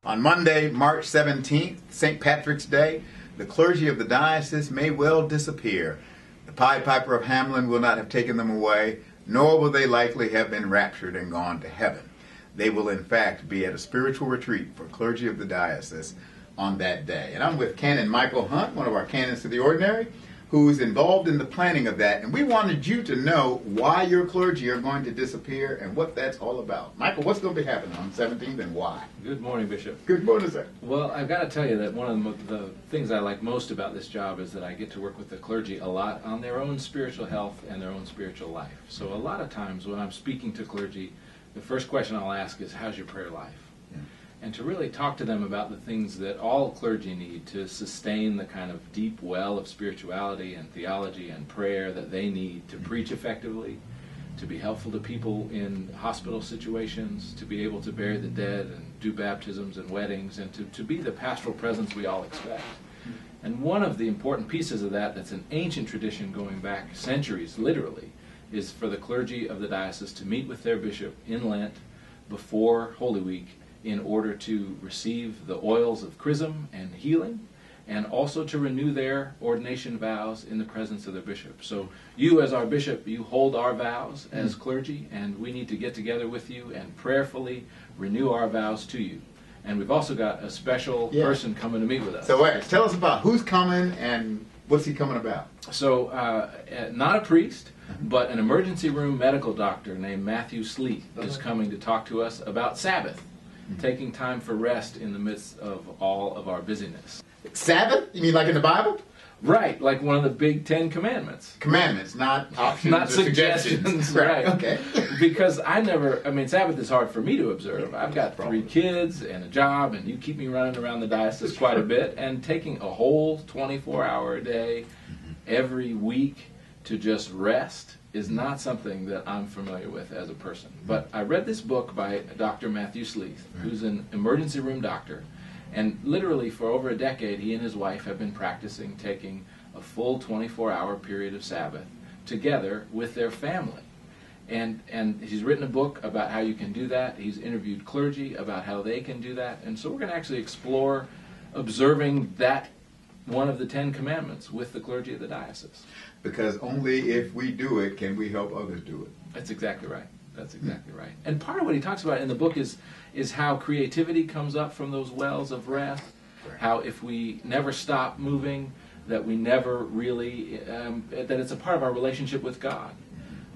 On Monday, March 17th, St. Patrick's Day, the clergy of the diocese may well disappear. The Pied Piper of Hamelin will not have taken them away, nor will they likely have been raptured and gone to heaven. They will in fact be at a spiritual retreat for clergy of the diocese on that day. And I'm with Canon Michael Hunn, one of our canons of the ordinary, who's involved in the planning of that. And we wanted you to know why your clergy are going to disappear and what that's all about. Michael, what's going to be happening on the 17th and why? Good morning, Bishop. Good morning, sir. Well, I've got to tell you that one of the things I like most about this job is that I get to work with the clergy a lot on their own spiritual health and their own spiritual life. So a lot of times when I'm speaking to clergy, the first question I'll ask is, how's your prayer life? And to really talk to them about the things that all clergy need to sustain the kind of deep well of spirituality and theology and prayer that they need to preach effectively, to be helpful to people in hospital situations, to be able to bury the dead and do baptisms and weddings, and to be the pastoral presence we all expect. And one of the important pieces of that that's an ancient tradition going back centuries, literally, is for the clergy of the diocese to meet with their bishop in Lent before Holy Week in order to receive the oils of chrism and healing, and also to renew their ordination vows in the presence of their bishop. So you, as our bishop, you hold our vows as clergy, and we need to get together with you and prayerfully renew our vows to you. And we've also got a special person coming to meet with us. So wait, tell us about who's coming and what's he coming about? So not a priest, but an emergency room medical doctor named Matthew Sleeth is coming to talk to us about Sabbath. Taking time for rest in the midst of all of our busyness. Sabbath? You mean like in the Bible? Right, like one of the big 10 commandments. Commandments, not options not or suggestions. Right. Okay. Because Sabbath is hard for me to observe. I've got 3 kids and a job, and you keep me running around the diocese quite a bit, and taking a whole 24-hour a day every week to just rest is not something that I'm familiar with as a person. But I read this book by Dr. Matthew Sleeth, who's an emergency room doctor, and literally for over a decade he and his wife have been practicing taking a full 24-hour period of Sabbath together with their family. And he's written a book about how you can do that. He's interviewed clergy about how they can do that. And so we're going to actually explore observing that one of the 10 commandments with the clergy of the diocese. Because only if we do it can we help others do it. That's exactly right. That's exactly right. And part of what he talks about in the book is how creativity comes up from those wells of rest, how if we never stop moving, that we never really, that it's a part of our relationship with God,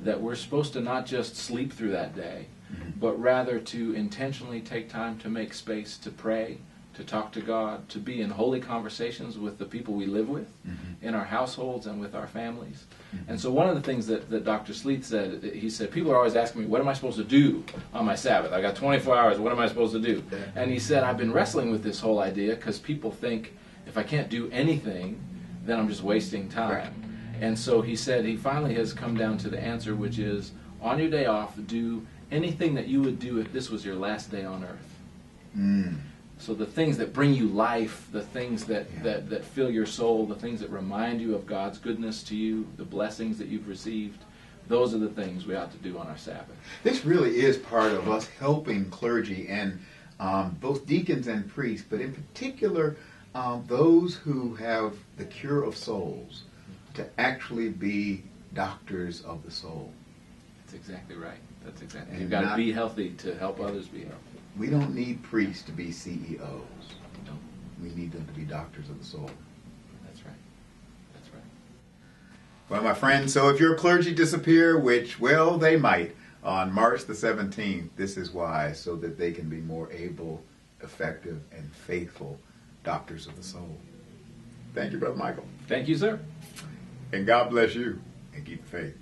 that we're supposed to not just sleep through that day, but rather to intentionally take time to make space to pray, to talk to God, to be in holy conversations with the people we live with, in our households and with our families. And so one of the things that Dr. Sleeth said, he said, people are always asking me, what am I supposed to do on my Sabbath? I got 24 hours, what am I supposed to do? And he said, I've been wrestling with this whole idea because people think if I can't do anything, then I'm just wasting time. And so he said he finally has come down to the answer, which is, on your day off, do anything that you would do if this was your last day on earth. So the things that bring you life, the things that fill your soul, the things that remind you of God's goodness to you, the blessings that you've received, those are the things we ought to do on our Sabbath. This really is part of us helping clergy and both deacons and priests, but in particular those who have the cure of souls, to actually be doctors of the soul. That's exactly right. That's exactly. You've got to be healthy to help others be healthy. We don't need priests to be CEOs. No. We need them to be doctors of the soul. That's right. That's right. Well, my friends, so if your clergy disappear, which, well, they might, on March the 17th, this is why, so that they can be more able, effective, and faithful doctors of the soul. Thank you, Brother Michael. Thank you, sir. And God bless you, and keep the faith.